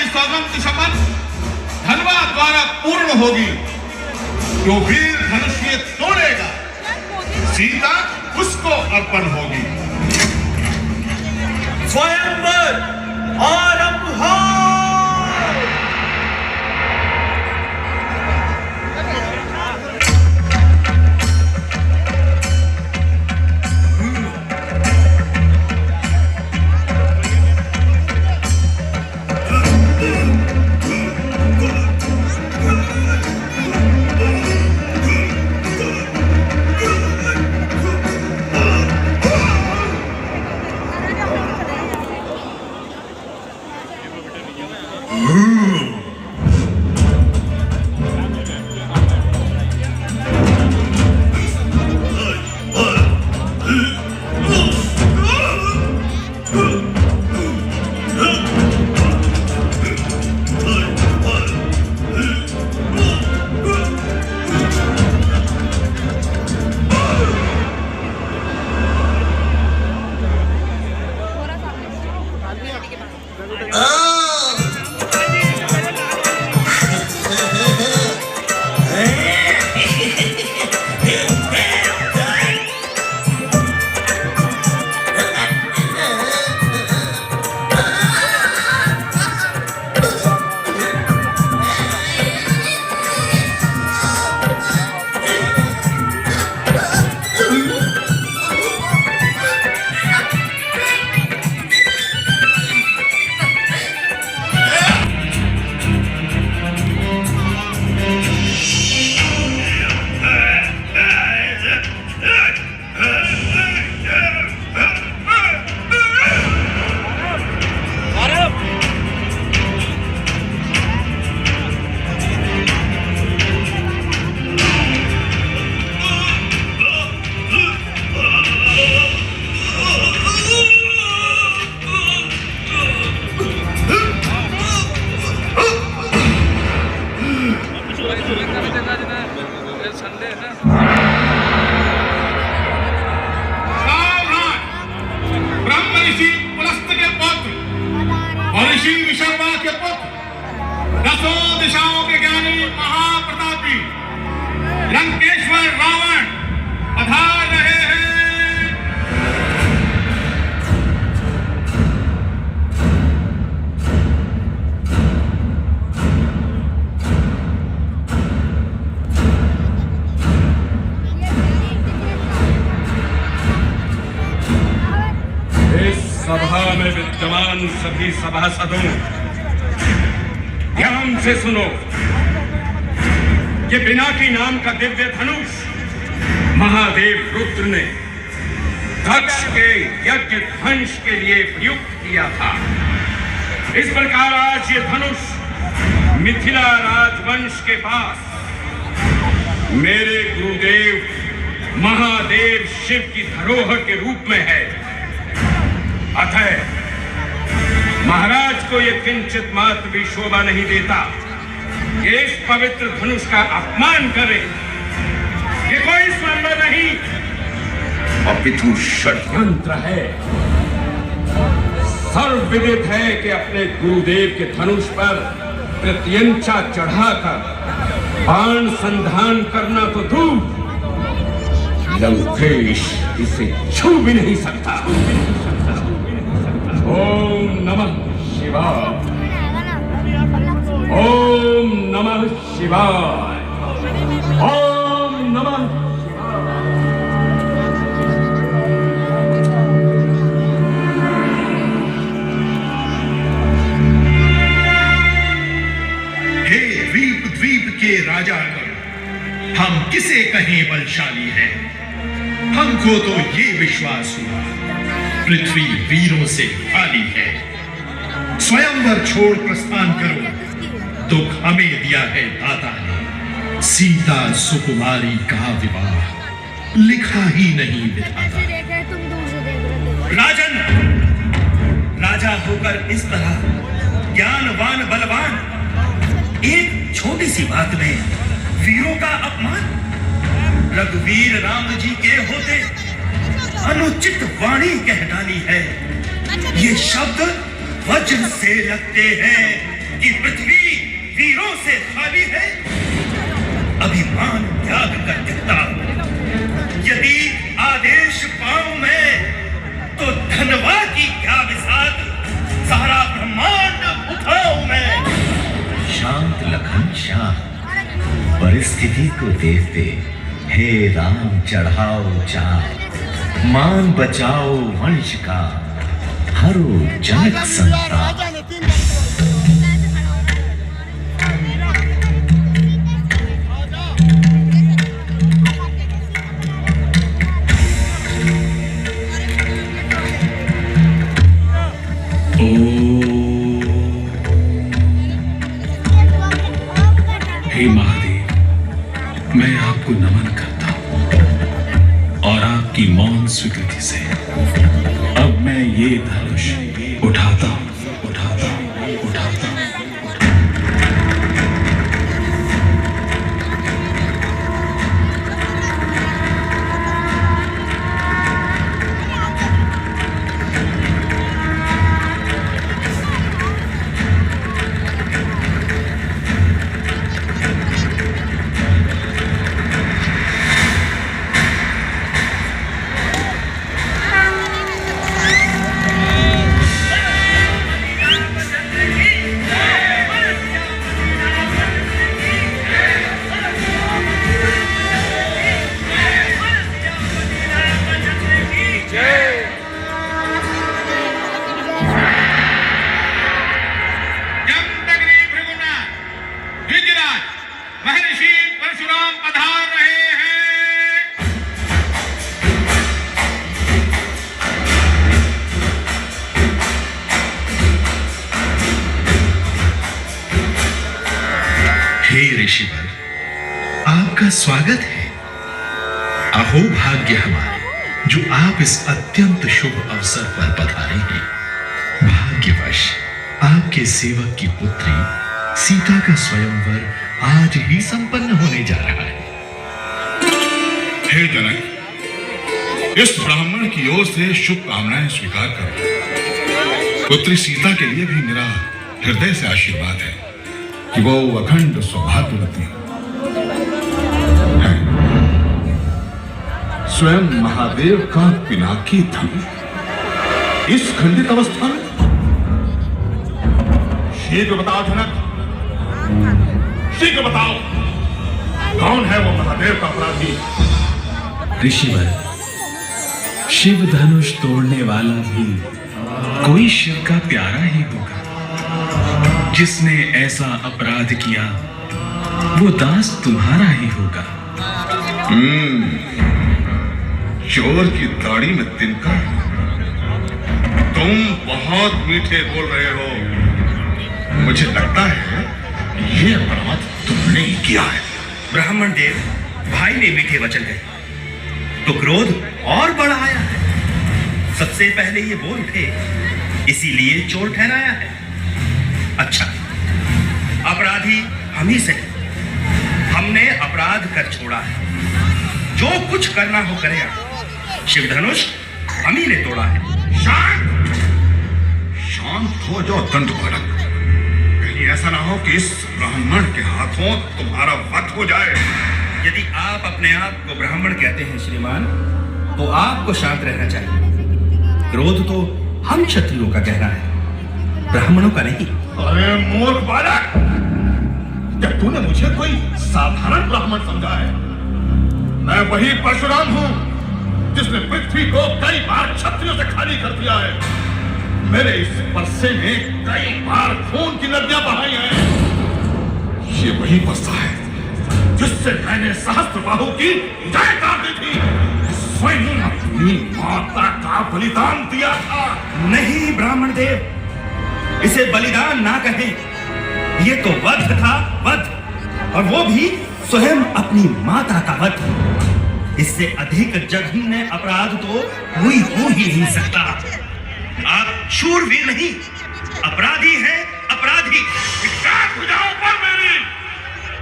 सौगंध की शपथ धनवा द्वारा पूर्ण होगी। जो वीर धनुष ये तोड़ेगा, सीता उसको अर्पण होगी। स्वयंवर आरंभ हो। लंकेश्वर रावण पधार रहे हैं। इस सभा में विद्यमान सभी सभासदों, ध्यान से सुनो। ये पिनाकी नाम का दिव्य धनुष महादेव रुद्र ने दक्ष के यज्ञ ध्वंस के लिए प्रयुक्त किया था। इस प्रकार आज ये धनुष मिथिला राजवंश के पास मेरे गुरुदेव महादेव शिव की धरोहर के रूप में है। अतः महाराज को यह किंचित मात्र भी शोभा नहीं देता कि इस पवित्र धनुष का अपमान करे। ये कोई स्वयंवर नहीं, अपितु षड्यंत्र है। सर्वविदित है कि अपने गुरुदेव के धनुष पर प्रत्यंचा चढ़ाकर बाण संधान करना तो दूर, लंकेश इसे छू भी नहीं सकता। ओम नमः शिवाय, ओम नमः शिवाय, ओम नमः शिवाय। हे द्वीप के राजा, हम किसे कहें बलशाली हैं? हमको तो ये विश्वास हुआ पृथ्वी वीरों से खाली है। स्वयंवर छोड़ प्रस्थान करो, दुख हमें दिया है दाता ने। सीता सुकुमारी का विवाह लिखा ही नहीं विधाता। राजन, राजा होकर इस तरह ज्ञानवान बलवान एक छोटी सी बात में वीरों का अपमान। रघुवीर राम जी के होते अनुचित वाणी कह डाली है। ये शब्द वज्र से लगते हैं। कि पृथ्वी वीरों से खाली है? अभिमान त्याग कर कहता हूं, यदि आदेश पाऊं मैं तो धनवा की क्या विसात, सारा ब्रह्मांड उठाऊं मैं। शांत लखन शांत, परिस्थिति को देखते हे राम चढ़ाओ चाँद, मान बचाओ वंश का, हरो जनक संताप। हे महादेव, मैं आपको नमन करता हूं और आपकी मौन स्वीकृति से अब मैं ये धनुष उठाता हूं। ऋषिवर, आपका स्वागत है। अहो भाग्य हमारे जो आप इस अत्यंत शुभ अवसर पर पधारे हैं। भाग्यवश आपके सेवक की पुत्री सीता का स्वयंवर आज ही संपन्न होने जा रहा है। हे जनक, इस ब्राह्मण की ओर से शुभकामनाएं स्वीकार करो। पुत्री सीता के लिए भी मेरा हृदय से आशीर्वाद है कि वो अखंड सौभाग्यवती हो। स्वयं महादेव का पिनाकी धनुष इस खंडित अवस्था में? शीघ्र बताओ जनक, शीघ्र बताओ, कौन है वो महादेव का अपराधी? ऋषिवर, शिव धनुष तोड़ने वाला भी कोई शिव का प्यारा ही होगा। जिसने ऐसा अपराध किया वो दास तुम्हारा ही होगा। चोर की दाढ़ी में तिनका। तुम बहुत मीठे बोल रहे हो। मुझे लगता है ये अपराध तुमने ही किया है। ब्राह्मण देव, भाई ने मीठे वचन कहे तो क्रोध और बढ़ आया है। सबसे पहले ये बोल उठे, इसीलिए चोर ठहराया है। अच्छा, अपराधी हम ही से, हमने अपराध कर छोड़ा है। जो कुछ करना हो करेगा। शिव धनुष हम ही ने तोड़ा है। शांत शांत हो जाओ दंड बालक। कहीं ऐसा ना हो कि इस ब्राह्मण के हाथों तुम्हारा वध हो जाए। यदि आप अपने आप को ब्राह्मण कहते हैं श्रीमान, तो आपको शांत रहना चाहिए। क्रोध तो हम क्षत्रियों का कहना है, ब्राह्मणों का नहीं। अरे मूर्ख बालक, क्या तूने मुझे कोई साधारण ब्राह्मण समझा है? मैं वही परशुराम हूं जिसने पृथ्वी को कई बार क्षत्रियों से खाली कर दिया है। मेरे इस परसे में कई बार खून की नदियां बहाई हैं। ये वही परसा है जिससे मैंने सहस्त्रबाहु की जय कर दी थी। स्वयं अपनी माता का बलिदान दिया था। नहीं ब्राह्मण देव, इसे बलिदान ना कहें, ये तो वध था, वध, और वो भी स्वयं अपनी माता का वध। इससे अधिक जघन्य अपराध तो कोई हो ही नहीं सकता। आप शूरवीर नहीं, अपराधी हैं, अपराधी। बुझाओ पर मेरी,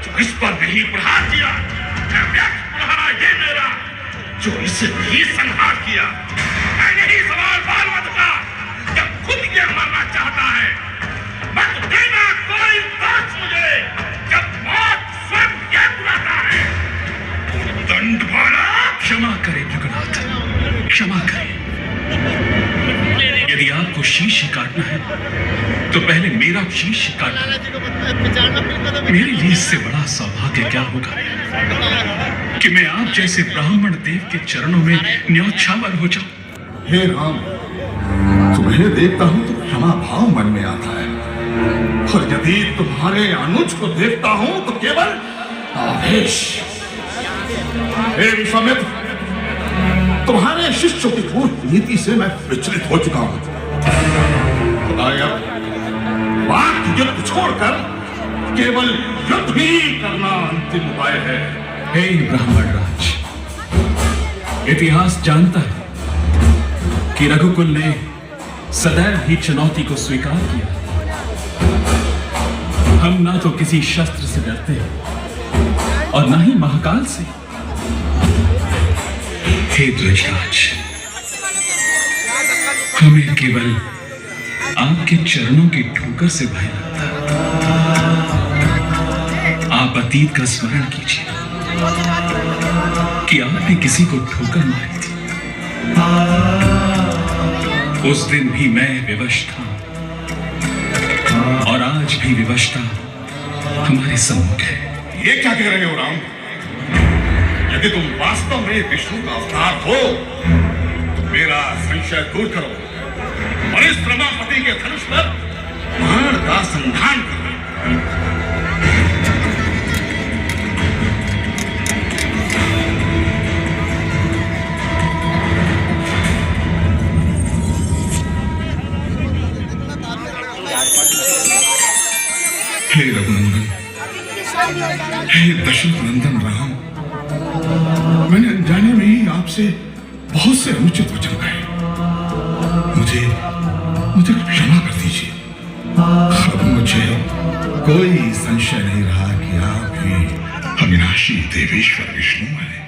जो इस पर नहीं प्रहार किया, प्रहार ये मेरा, जो इसे नहीं संहार किया। मैं यही सवाल बाल मत का, जब खुद ये मरना चाहता है, मत देना कोई देखना है तो पहले मेरा शीश काटना। मेरे लिए इससे बड़ा सौभाग्य क्या होगा कि मैं आप जैसे ब्राह्मण देव के चरणों में न्यौछावर हो जाऊं। हे राम, तुम्हें देखता हूं तो क्षमा भाव मन में आता है, और यदि तुम्हारे अनुज को देखता हूं तो केवल आवेश। हे विश्वामित्र, तुम्हारे शिष्यों की कूटनीति से मैं विचलित हो चुका हूं। वाक युद्ध छोड़कर केवल युद्ध ही करना अंतिम उपाय है। हे ब्राह्मण राज, इतिहास जानता है कि रघुकुल ने सदैव ही चुनौती को स्वीकार किया। हम ना तो किसी शस्त्र से डरते हैं और ना ही महाकाल से। हे ध्वजराज, हमें केवल आपके चरणों की ठोकर से भय लगता है। आप अतीत का स्मरण कीजिए कि आपने किसी को ठोकर मारी थी। उस दिन भी मैं विवश था और आज भी विवशता हमारे सम्मुख है। ये क्या कह रहे हो राम? यदि तुम वास्तव में विष्णु का अवतार हो तो मेरा संशय दूर करो और इस रमापति के धनुष पर बाण का संधान करो। हे रघुनंदन, हे दशरथ नंदन राम, मैंने अनजाने में ही आपसे बहुत से अनुचित वचन कहे। मुझे क्षमा कर दीजिए। अब मुझे कोई संशय नहीं रहा कि आप ही अविनाशी देवेश्वर विष्णु हैं।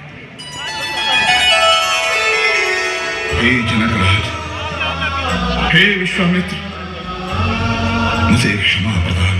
हे जनकराज, हे विश्वामित्र, मुझे क्षमा प्रदान